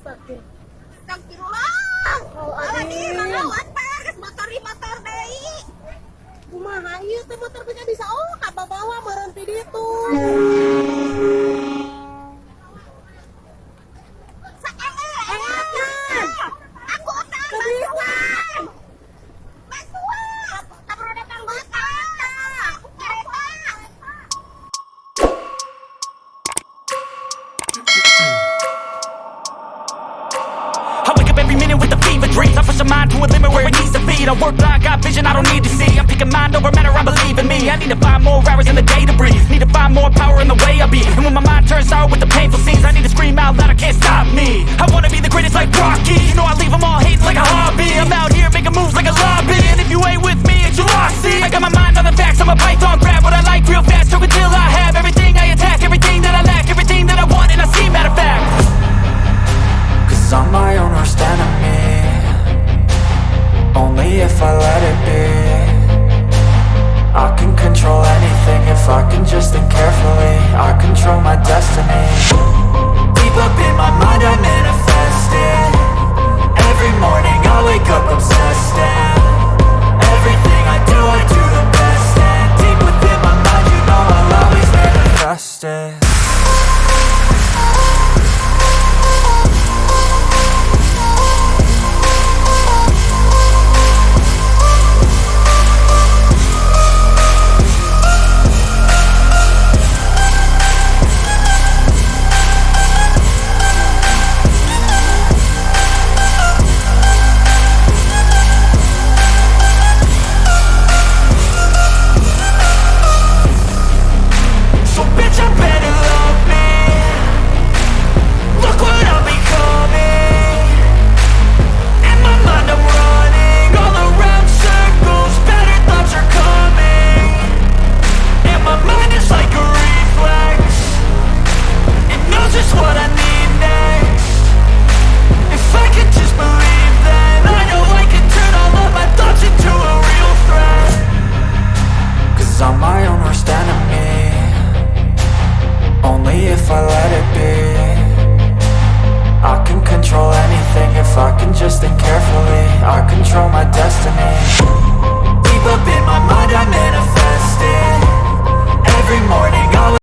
Astagfirullah. Oh, Adi, adik. ngalawan paras motor deui. Kumaha ieu teh motor teh bisa kabawa berhenti di itu. Saale. Aku teh Teu bisa. bantuan. Kabur datang betah. Kereta. I wake up every minute with the fever dreams. I push my mind to a limit where it needs to be. I work blind, got vision I don't need to see. I'm picking mind over matter, I believe in me. I need to find more hours in the day to breathe. Need to find more power in the way I be. And when my mind turns sour with the painful scenes, I need to scream out loud, I can't stop me. I wanna be the greatest like Rocky. You know I leave them all hating like a hobby. I'm out here making moves like a lobby. And if you ain't with me, it's your loss, see. I got my mind on the facts, I'm a python. Grab what I like real fast, choke until I have everything I attack. Everything that I lack, everything that I want, and I see, matter of fact. Cause I'm my own worst enemy. Only if I let it be. I can control anything if I can just think carefully. I control my destiny. Deep up in my mind I manifest it. Every morning I wake up obsessed, and everything I do the best. And deep within my mind you know I'll always manifest it.